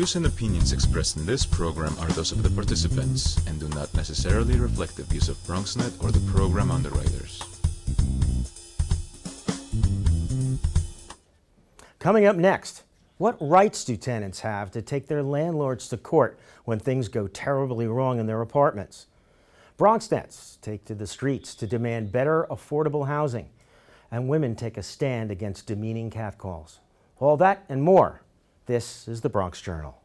views and opinions expressed in this program are those of the participants and do not necessarily reflect the views of BronxNet or the program underwriters. Coming up next, what rights do tenants have to take their landlords to court when things go terribly wrong in their apartments? BronxNets take to the streets to demand better affordable housing, and women take a stand against demeaning catcalls. All that and more. This is the Bronx Journal.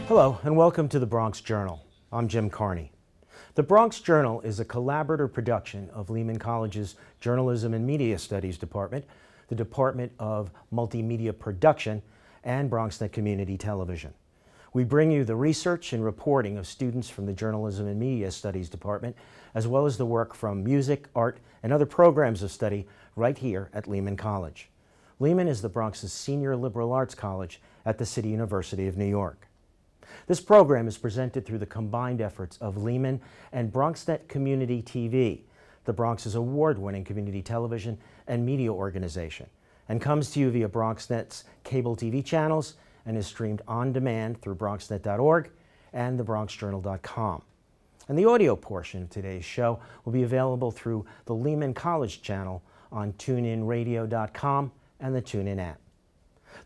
Hello and welcome to the Bronx Journal. I'm Jim Carney. The Bronx Journal is a collaborative production of Lehman College's Journalism and Media Studies Department, the Department of Multimedia Production, and BronxNet Community Television. We bring you the research and reporting of students from the Journalism and Media Studies Department, as well as the work from music, art, and other programs of study right here at Lehman College. Lehman is the Bronx's senior liberal arts college at the City University of New York. This program is presented through the combined efforts of Lehman and BronxNet Community TV, the Bronx's award-winning community television and media organization, and comes to you via BronxNet's cable TV channels and is streamed on demand through bronxnet.org and thebronxjournal.com. And the audio portion of today's show will be available through the Lehman College channel on tuneinradio.com and the TuneIn app.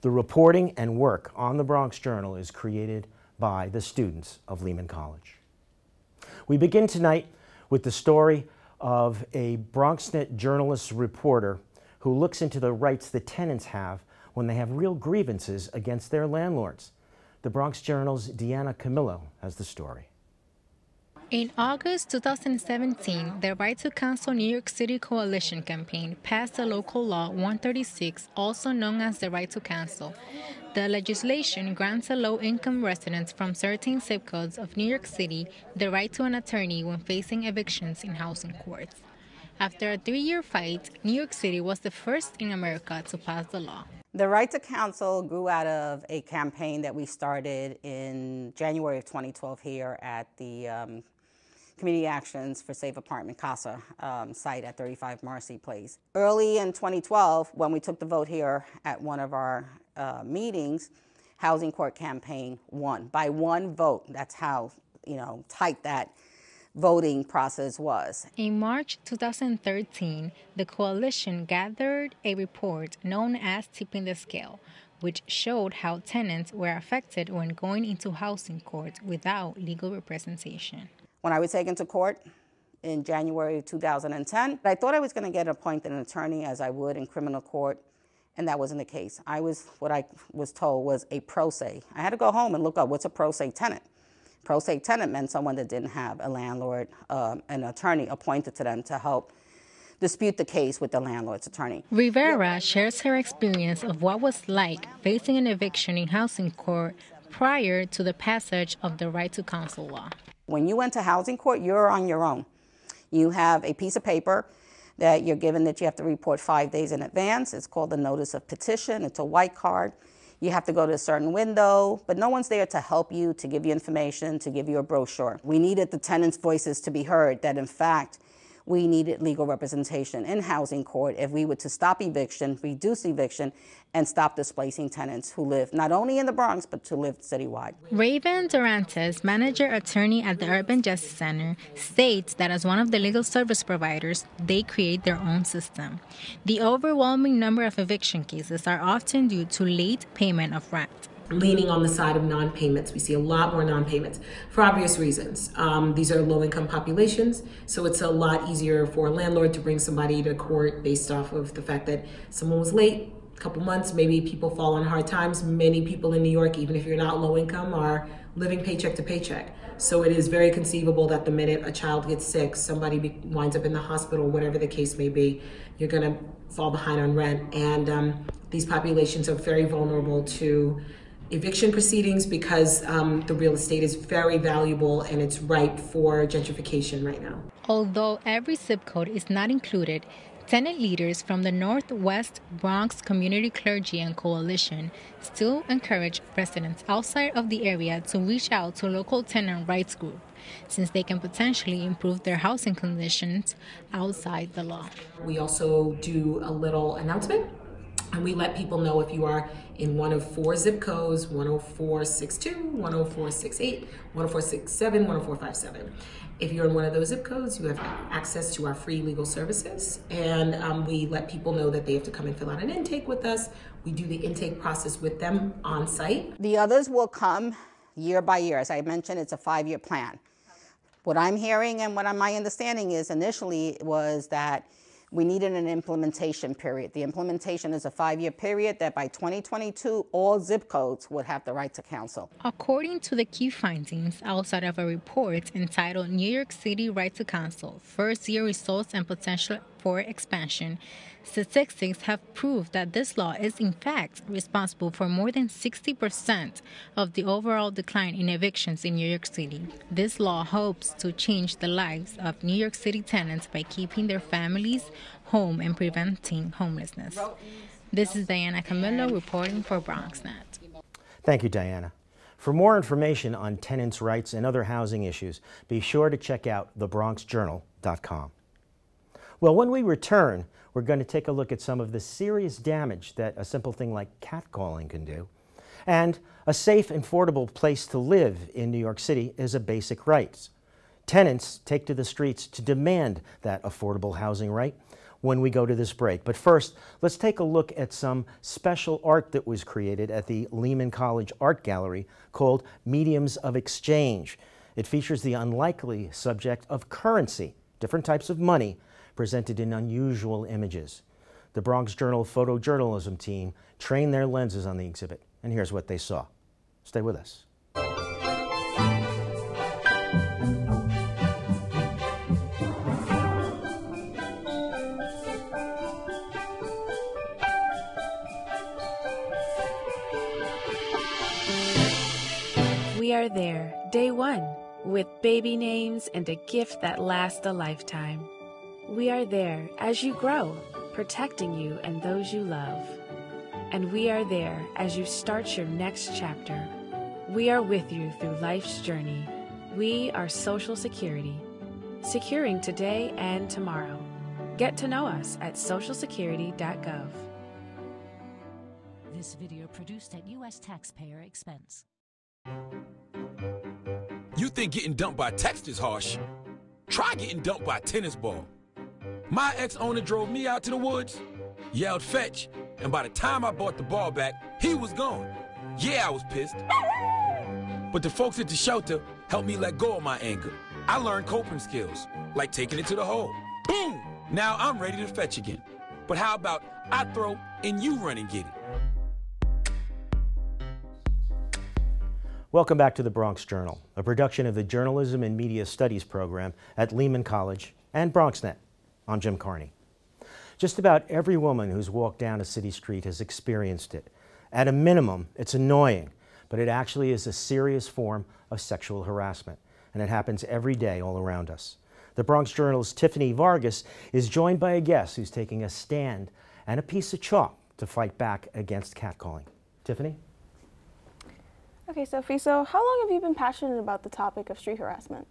The reporting and work on the Bronx Journal is created by the students of Lehman College. We begin tonight with the story of a BronxNet journalist reporter who looks into the rights that tenants have when they have real grievances against their landlords. The Bronx Journal's Deanna Camillo has the story. In August 2017, the Right to Counsel New York City Coalition campaign passed the local law 136, also known as the Right to Counsel. The legislation grants a low-income residents from certain zip codes of New York City the right to an attorney when facing evictions in housing courts. After a 3-year fight, New York City was the first in America to pass the law. The Right to Counsel grew out of a campaign that we started in January of 2012 here at the Community Actions for Safe Apartment CASA site at 35 Marcy Place. Early in 2012, when we took the vote here at one of our meetings, Housing Court Campaign won by one vote. That's how tight that voting process was. In March 2013, the coalition gathered a report known as Tipping the Scale, which showed how tenants were affected when going into housing court without legal representation. When I was taken to court in January of 2010, I thought I was going to get appointed an attorney as I would in criminal court, and that wasn't the case. What I was told was a pro se. I had to go home and look up what's a pro se tenant. Pro se tenant meant someone that didn't have a landlord, an attorney appointed to them to help dispute the case with the landlord's attorney. Rivera shares her experience of what was like facing an eviction in housing court prior to the passage of the Right to Counsel law. When you went to housing court, you're on your own. You have a piece of paper that you're given that you have to report 5 days in advance. It's called the Notice of Petition. It's a white card. You have to go to a certain window, but no one's there to help you, to give you information, to give you a brochure. We needed the tenants' voices to be heard, that in fact, we needed legal representation in housing court if we were to stop eviction, reduce eviction, and stop displacing tenants who live not only in the Bronx, but to live citywide. Raven Durantes, manager attorney at the Urban Justice Center, states that as one of the legal service providers, they create their own system. The overwhelming number of eviction cases are often due to late payment of rent. Leaning on the side of non-payments. We see a lot more non-payments for obvious reasons. These are low-income populations, so it's a lot easier for a landlord to bring somebody to court based off of the fact that someone was late a couple months. Maybe people fall on hard times. Many people in New York, even if you're not low-income, are living paycheck to paycheck. So it is very conceivable that the minute a child gets sick, somebody winds up in the hospital, whatever the case may be, you're going to fall behind on rent. And these populations are very vulnerable to eviction proceedings because the real estate is very valuable and it's ripe for gentrification right now. Although every zip code is not included, Tenant leaders from the Northwest Bronx Community Clergy and Coalition still encourage residents outside of the area to reach out to local tenant rights groups, since they can potentially improve their housing conditions outside the law. We also do a little announcement, and we let people know if you are in one of 4 zip codes: 10462, 10468, 10467, 10457. If you're in one of those zip codes, you have access to our free legal services, and we let people know that they have to come and fill out an intake with us. We do the intake process with them on site. The others will come year by year. As I mentioned, it's a 5-year plan. What I'm hearing and what my understanding is initially was that we needed an implementation period. The implementation is a 5-year period that by 2022, all zip codes would have the right to counsel. According to the key findings outside of a report entitled New York City Right to Counsel, First-Year Results and Potential for Expansion, statistics have proved that this law is in fact responsible for more than 60% of the overall decline in evictions in New York City. This law hopes to change the lives of New York City tenants by keeping their families home and preventing homelessness. This is Diana Camillo reporting for BronxNet. Thank you, Diana. For more information on tenants' rights and other housing issues, be sure to check out thebronxjournal.com. Well, when we return, we're going to take a look at some of the serious damage that a simple thing like catcalling can do. And a safe and affordable place to live in New York City is a basic right. Tenants take to the streets to demand that affordable housing right when we go to this break. But first, let's take a look at some special art that was created at the Lehman College Art Gallery called Mediums of Exchange. It features the unlikely subject of currency, different types of money, presented in unusual images. The Bronx Journal photojournalism team trained their lenses on the exhibit, and here's what they saw. Stay with us. We are there, day one, with baby names and a gift that lasts a lifetime. We are there as you grow, protecting you and those you love. And we are there as you start your next chapter. We are with you through life's journey. We are Social Security, securing today and tomorrow. Get to know us at socialsecurity.gov. This video produced at U.S. taxpayer expense. You think getting dumped by text is harsh? Try getting dumped by a tennis ball. My ex-owner drove me out to the woods, yelled fetch, and by the time I brought the ball back, he was gone. Yeah, I was pissed. But the folks at the shelter helped me let go of my anger. I learned coping skills, like taking it to the hole. Boom! Now I'm ready to fetch again. But how about I throw and you run and get it? Welcome back to the Bronx Journal, a production of the Journalism and Media Studies program at Lehman College and BronxNet. I'm Jim Carney. Just about every woman who's walked down a city street has experienced it. At a minimum, it's annoying, but it actually is a serious form of sexual harassment, and it happens every day all around us. The Bronx Journal's Tiffany Vargas is joined by a guest who's taking a stand and a piece of chalk to fight back against catcalling. Tiffany? Okay, Sophie, so how long have you been passionate about the topic of street harassment?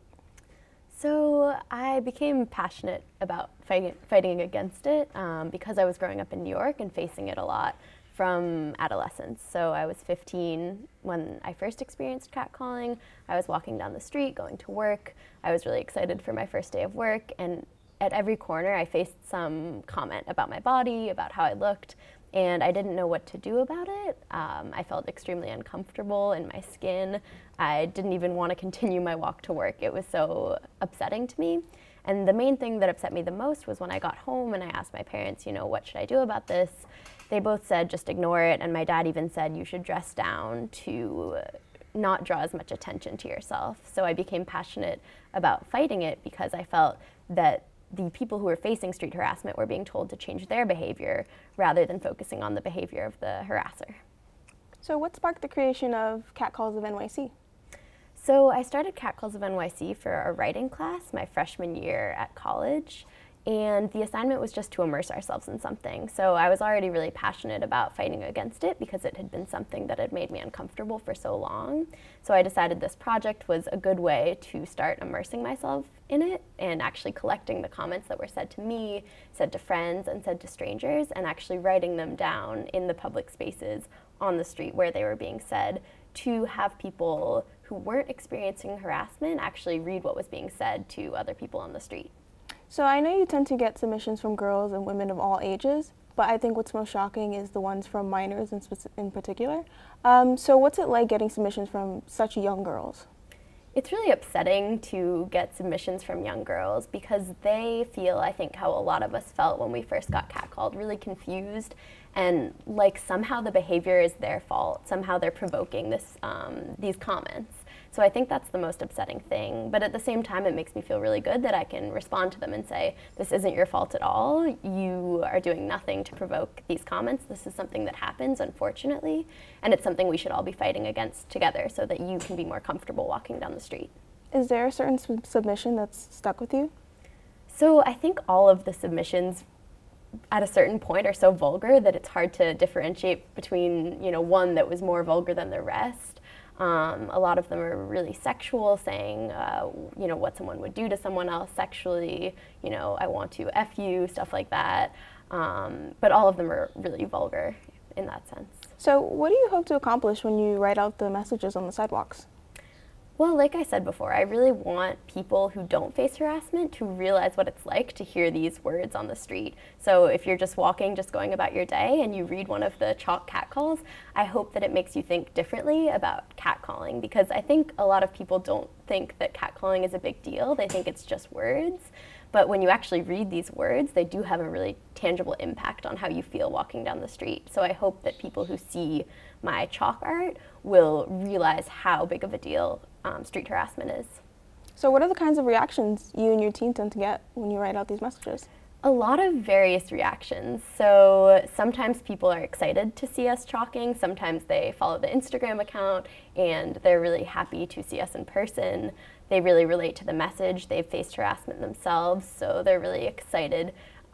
So I became passionate about fighting against it because I was growing up in New York and facing it a lot from adolescence. So I was 15 when I first experienced catcalling. I was walking down the street, going to work. I was really excited for my first day of work, and at every corner I faced some comment about my body, about how I looked, and I didn't know what to do about it. I felt extremely uncomfortable in my skin. I didn't even want to continue my walk to work. It was so upsetting to me. And the main thing that upset me the most was when I got home and I asked my parents, you know, what should I do about this? They both said, just ignore it. And my dad even said, you should dress down to not draw as much attention to yourself. So I became passionate about fighting it because I felt that the people who were facing street harassment were being told to change their behavior rather than focusing on the behavior of the harasser. So what sparked the creation of Catcalls of NYC? So I started Catcalls of NYC for a writing class my freshman year at college. And the assignment was just to immerse ourselves in something. So I was already really passionate about fighting against it because it had been something that had made me uncomfortable for so long. So I decided this project was a good way to start immersing myself in it and actually collecting the comments that were said to me, said to friends, and said to strangers, and actually writing them down in the public spaces on the street where they were being said, to have people who weren't experiencing harassment actually read what was being said to other people on the street. So I know you tend to get submissions from girls and women of all ages, but I think what's most shocking is the ones from minors in particular. So what's it like getting submissions from such young girls? It's really upsetting to get submissions from young girls because they feel, I think, how a lot of us felt when we first got catcalled, really confused and like somehow the behavior is their fault, somehow they're provoking these comments. So I think that's the most upsetting thing. But at the same time, it makes me feel really good that I can respond to them and say, this isn't your fault at all. You are doing nothing to provoke these comments. This is something that happens, unfortunately. And it's something we should all be fighting against together so that you can be more comfortable walking down the street. Is there a certain submission that's stuck with you? So I think all of the submissions at a certain point are so vulgar that it's hard to differentiate between, one that was more vulgar than the rest. A lot of them are really sexual, saying, what someone would do to someone else sexually, I want to F you, stuff like that. But all of them are really vulgar in that sense. So what do you hope to accomplish when you write out the messages on the sidewalks? Well, like I said before, I really want people who don't face harassment to realize what it's like to hear these words on the street. So if you're just walking, just going about your day, and you read one of the chalk catcalls, I hope that it makes you think differently about catcalling, because I think a lot of people don't think that catcalling is a big deal. They think it's just words. But when you actually read these words, they do have a really tangible impact on how you feel walking down the street. So I hope that people who see my chalk art will realize how big of a deal street harassment is. So what are the kinds of reactions you and your team tend to get when you write out these messages? A lot of various reactions. So sometimes people are excited to see us chalking. Sometimes they follow the Instagram account and they're really happy to see us in person. They really relate to the message. They've faced harassment themselves, so they're really excited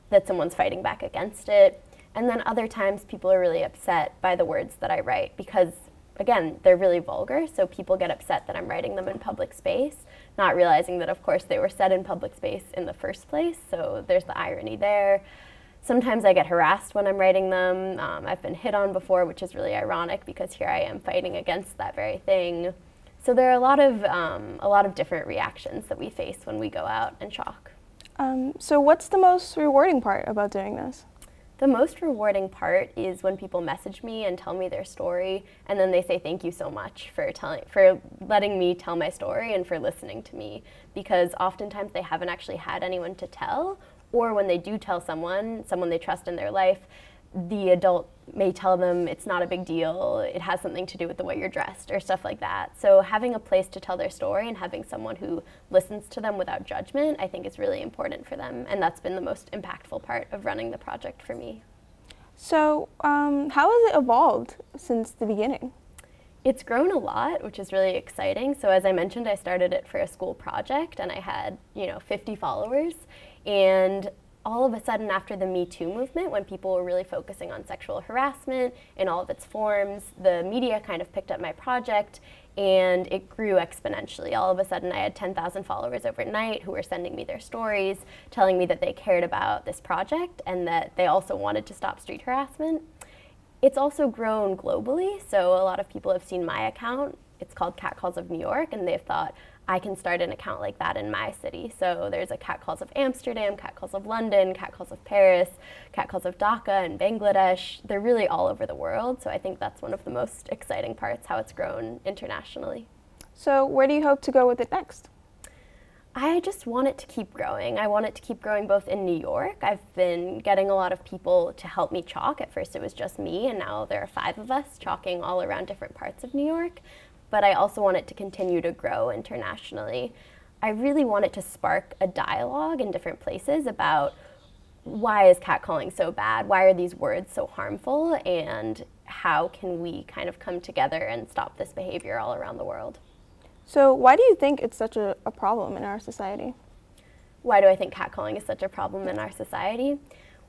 that someone's fighting back against it. And then other times people are really upset by the words that I write because, again, they're really vulgar, so people get upset that I'm writing them in public space, not realizing that, of course, they were said in public space in the first place, so there's the irony there. Sometimes I get harassed when I'm writing them. I've been hit on before, which is really ironic because here I am fighting against that very thing. So there are a lot of different reactions that we face when we go out and chalk. So what's the most rewarding part about doing this? The most rewarding part is when people message me and tell me their story, and then they say thank you so much for letting me tell my story and for listening to me, because oftentimes they haven't actually had anyone to tell, or when they do tell someone they trust in their life, the adult may tell them it's not a big deal, it has something to do with the way you're dressed or stuff like that. So having a place to tell their story and having someone who listens to them without judgment, I think is really important for them, and that's been the most impactful part of running the project for me. So how has it evolved since the beginning? It's grown a lot, which is really exciting. So as I mentioned, I started it for a school project and I had 50 followers, and all of a sudden after the Me Too movement, when people were really focusing on sexual harassment in all of its forms, the media kind of picked up my project and it grew exponentially. All of a sudden I had 10,000 followers overnight who were sending me their stories, telling me that they cared about this project and that they also wanted to stop street harassment. It's also grown globally, so a lot of people have seen my account. It's called Catcalls of New York, and they've thought, I can start an account like that in my city. So there's a Catcalls of Amsterdam, Catcalls of London, Catcalls of Paris, Catcalls of Dhaka and Bangladesh. They're really all over the world, so I think that's one of the most exciting parts, how it's grown internationally. So where do you hope to go with it next? I just want it to keep growing. I want it to keep growing both in New York. I've been getting a lot of people to help me chalk. At first it was just me, and now there are 5 of us chalking all around different parts of New York. But I also want it to continue to grow internationally. I really want it to spark a dialogue in different places about why is catcalling so bad? Why are these words so harmful? And how can we kind of come together and stop this behavior all around the world? So why do you think it's such a problem in our society? Why do I think catcalling is such a problem in our society?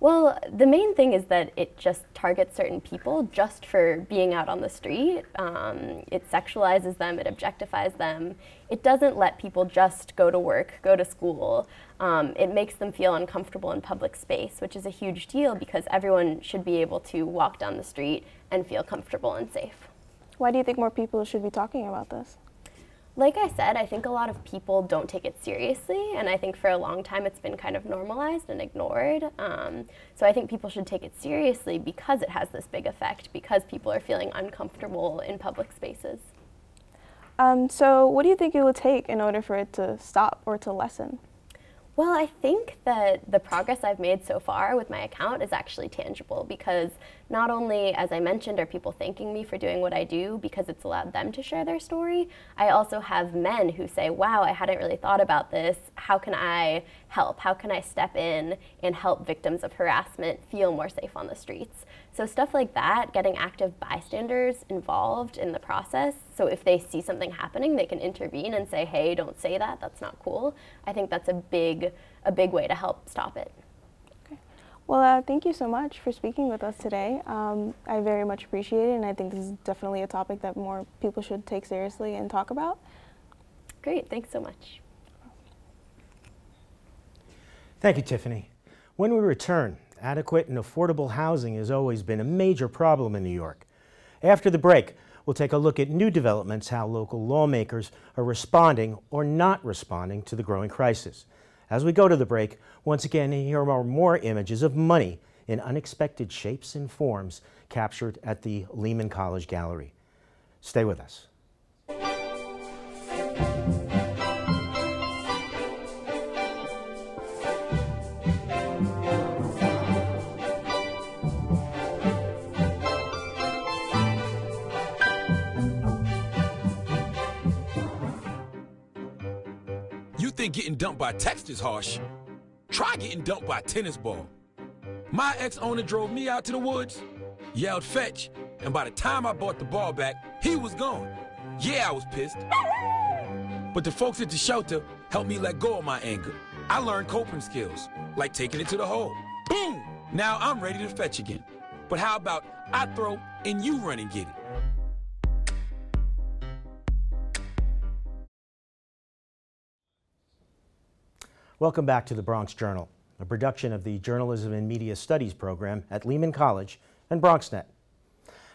Well, the main thing is that it just targets certain people just for being out on the street. It sexualizes them, it objectifies them. It doesn't let people just go to work, go to school. It makes them feel uncomfortable in public space, which is a huge deal because everyone should be able to walk down the street and feel comfortable and safe. Why do you think more people should be talking about this? Like I said, I think a lot of people don't take it seriously, and I think for a long time it's been kind of normalized and ignored. So I think people should take it seriously because it has this big effect, because people are feeling uncomfortable in public spaces. So what do you think it would take in order for it to stop or to lessen? Well, I think that the progress I've made so far with my account is actually tangible because not only, as I mentioned, are people thanking me for doing what I do because it's allowed them to share their story, I also have men who say, wow, I hadn't really thought about this. How can I help? How can I step in and help victims of harassment feel more safe on the streets? So stuff like that, getting active bystanders involved in the process, so if they see something happening, they can intervene and say, hey, don't say that, that's not cool. I think that's a big way to help stop it. Okay. Well, thank you so much for speaking with us today. I very much appreciate it, and I think this is definitely a topic that more people should take seriously and talk about. Great, thanks so much. Thank you, Tiffany. When we return, adequate and affordable housing has always been a major problem in New York. After the break, we'll take a look at new developments, how local lawmakers are responding or not responding to the growing crisis. As we go to the break, once again, here are more images of money in unexpected shapes and forms captured at the Lehman College Gallery. Stay with us. Think getting dumped by text is harsh. Try getting dumped by a tennis ball. My ex-owner drove me out to the woods, yelled fetch, and by the time I bought the ball back, he was gone. Yeah, I was pissed. But the folks at the shelter helped me let go of my anger. I learned coping skills, like taking it to the hole. Boom! Now I'm ready to fetch again. But how about I throw and you run and get it? Welcome back to the Bronx Journal, a production of the Journalism and Media Studies program at Lehman College and BronxNet.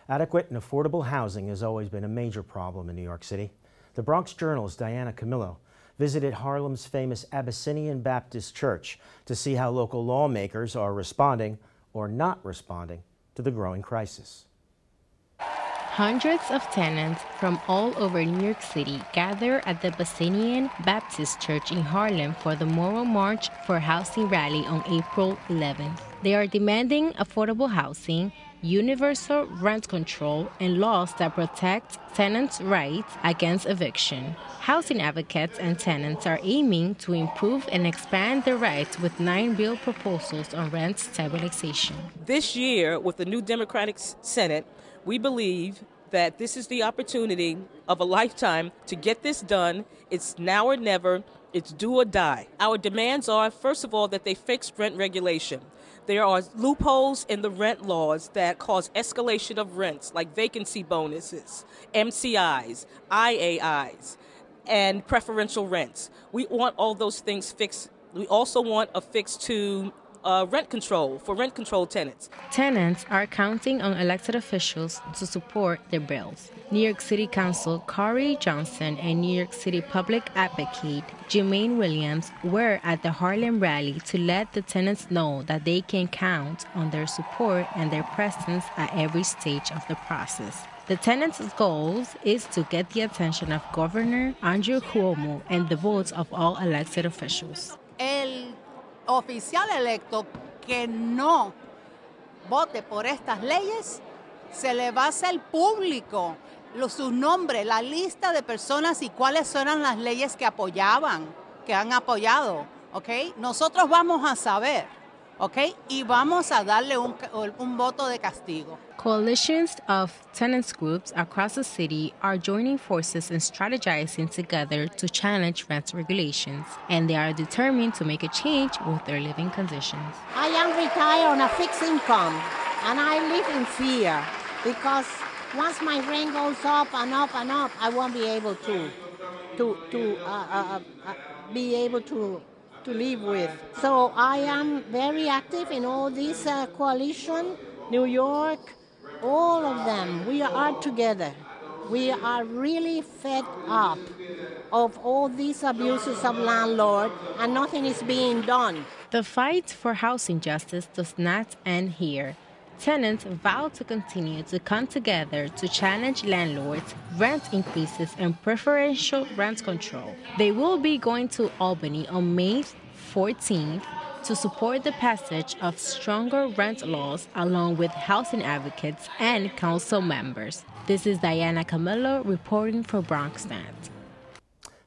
Adequate and affordable housing has always been a major problem in New York City. The Bronx Journal's Diana Camillo visited Harlem's famous Abyssinian Baptist Church to see how local lawmakers are responding or not responding to the growing crisis. Hundreds of tenants from all over New York City gather at the Abyssinian Baptist Church in Harlem for the Moral March for Housing rally on April 11th. They are demanding affordable housing, universal rent control, and laws that protect tenants' rights against eviction. Housing advocates and tenants are aiming to improve and expand their rights with 9 bill proposals on rent stabilization. This year, with the new Democratic Senate, we believe that this is the opportunity of a lifetime to get this done. It's now or never. It's do or die. Our demands are, first of all, that they fix rent regulation. There are loopholes in the rent laws that cause escalation of rents, like vacancy bonuses, MCIs, IAIs, and preferential rents. We want all those things fixed. We also want a fix to rent control for rent control tenants. Tenants are counting on elected officials to support their bills. New York City Council Corey Johnson and New York City Public Advocate Jermaine Williams were at the Harlem rally to let the tenants know that they can count on their support and their presence at every stage of the process. The tenants' goal is to get the attention of Governor Andrew Cuomo and the votes of all elected officials. El oficial electo que no vote por estas leyes, se le va a hacer público sus nombres, la lista de personas y cuáles eran las leyes que apoyaban, que han apoyado, ¿ok? Nosotros vamos a saber ¿ok? Y vamos a darle un voto de castigo. Coalitions of tenants groups across the city are joining forces and strategizing together to challenge rent regulations, and they are determined to make a change with their living conditions. I am retired on a fixed income, and I live in fear because once my rent goes up and up and up, I won't be able to live with. So I am very active in all these coalition, New York, all of them. We are together. We are really fed up of all these abuses of landlord, and nothing is being done. The fight for housing justice does not end here. Tenants vow to continue to come together to challenge landlords, rent increases, and preferential rent control. They will be going to Albany on May 14th to support the passage of stronger rent laws along with housing advocates and council members. This is Diana Camillo reporting for BronxNet.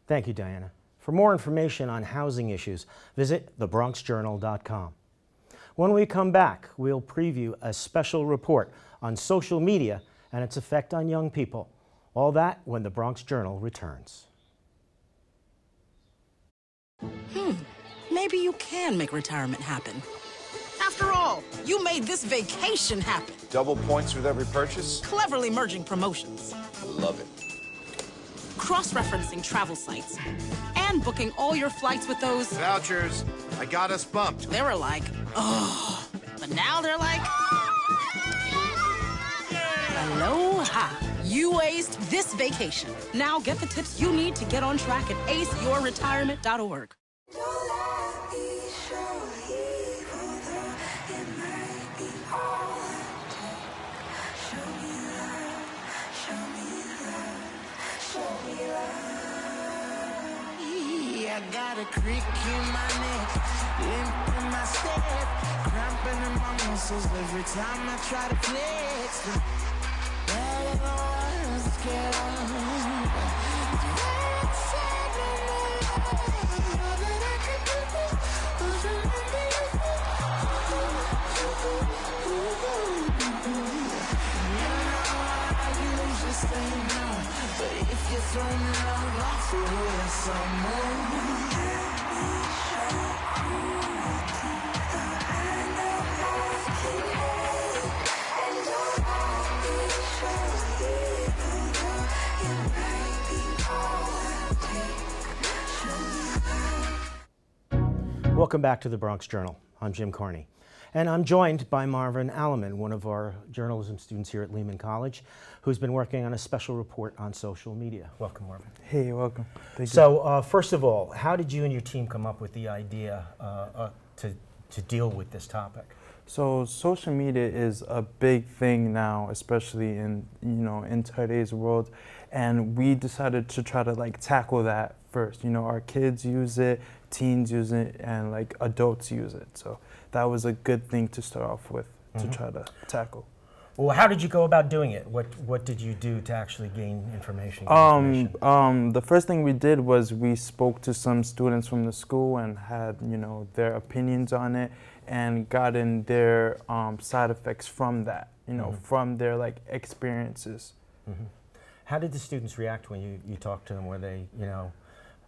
Thank you, Diana. For more information on housing issues, visit thebronxjournal.com. When we come back, we'll preview a special report on social media and its effect on young people. All that when the Bronx Journal returns. Maybe you can make retirement happen. After all, you made this vacation happen. Double points with every purchase? Cleverly merging promotions. Love it. Cross-referencing travel sites. And booking all your flights with those... Vouchers. I got us bumped. They were like, oh. But now they're like... Aloha. You aced this vacation. Now get the tips you need to get on track at aceyourretirement.org. I got a creak in my neck, limp in my step, cramping in my muscles every time I try to flex. But if you throw me out, I'll throw you some more. Welcome back to the Bronx Journal. I'm Jim Carney. And I'm joined by Marvin Alleman, one of our journalism students here at Lehman College, who's been working on a special report on social media. Welcome, Marvin. Hey, welcome. Thank you. So, first of all, how did you and your team come up with the idea to deal with this topic? So, social media is a big thing now, especially in in today's world, and we decided to try to tackle that first. Our kids use it, teens use it, and adults use it. So that was a good thing to start off with to try to tackle. Well, how did you go about doing it? What did you do to actually gain information? The first thing we did was we spoke to some students from the school and had their opinions on it, and gotten their side effects from that. From their experiences. How did the students react when you talked to them? Were they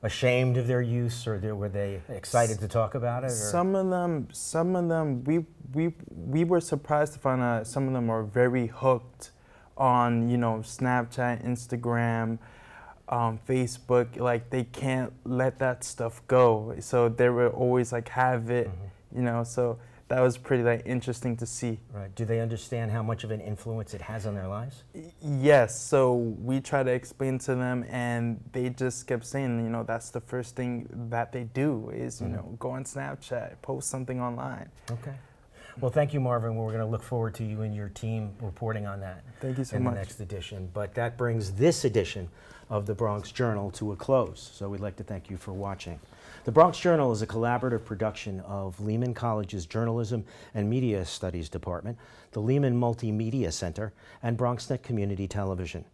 ashamed of their use, or were they excited to talk about it? Or? Some of them, we were surprised to find out some of them are very hooked on Snapchat, Instagram, Facebook. They can't let that stuff go. So they were always have it, So that was pretty interesting to see. Right. Do they understand how much of an influence it has on their lives? Yes. So we try to explain to them, and they just kept saying, that's the first thing that they do is, go on Snapchat, post something online. Okay. Well, thank you, Marvin. We're going to look forward to you and your team reporting on that. Thank you so in much. The next edition. But that brings this edition of the Bronx Journal to a close. So we'd like to thank you for watching. The Bronx Journal is a collaborative production of Lehman College's Journalism and Media Studies Department, the Lehman Multimedia Center, and BronxNet Community Television.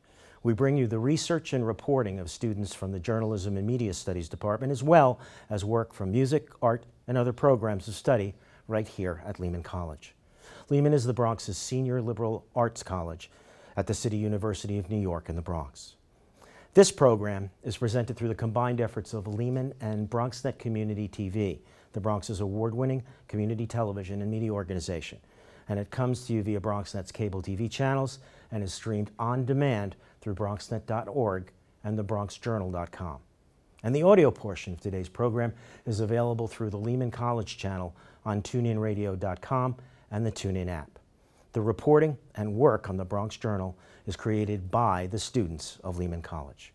We bring you the research and reporting of students from the Journalism and Media Studies Department, as well as work from music, art, and other programs of study right here at Lehman College. Lehman is the Bronx's senior liberal arts college at the City University of New York in the Bronx. This program is presented through the combined efforts of Lehman and BronxNet Community TV, the Bronx's award-winning community television and media organization. And it comes to you via BronxNet's cable TV channels and is streamed on demand through bronxnet.org and thebronxjournal.com. And the audio portion of today's program is available through the Lehman College channel on TuneInRadio.com and the TuneIn app. The reporting and work on the Bronx Journal is created by the students of Lehman College.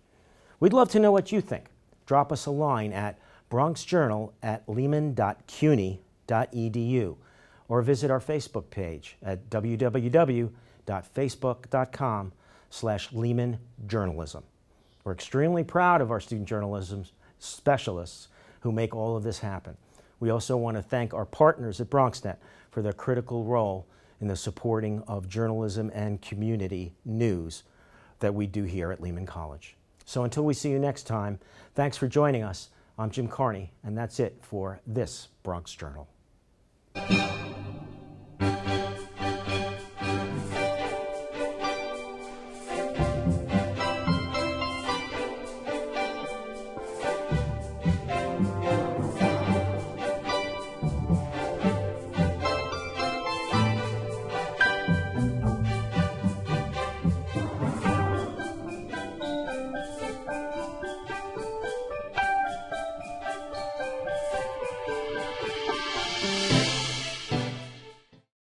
We'd love to know what you think. Drop us a line at bronxjournal@lehman.cuny.edu or visit our Facebook page at www.facebook.com/LehmanJournalism. We're extremely proud of our student journalism specialists who make all of this happen. We also want to thank our partners at BronxNet for their critical role in the supporting of journalism and community news that we do here at Lehman College. So until we see you next time, thanks for joining us. I'm Jim Carney, and that's it for this Bronx Journal.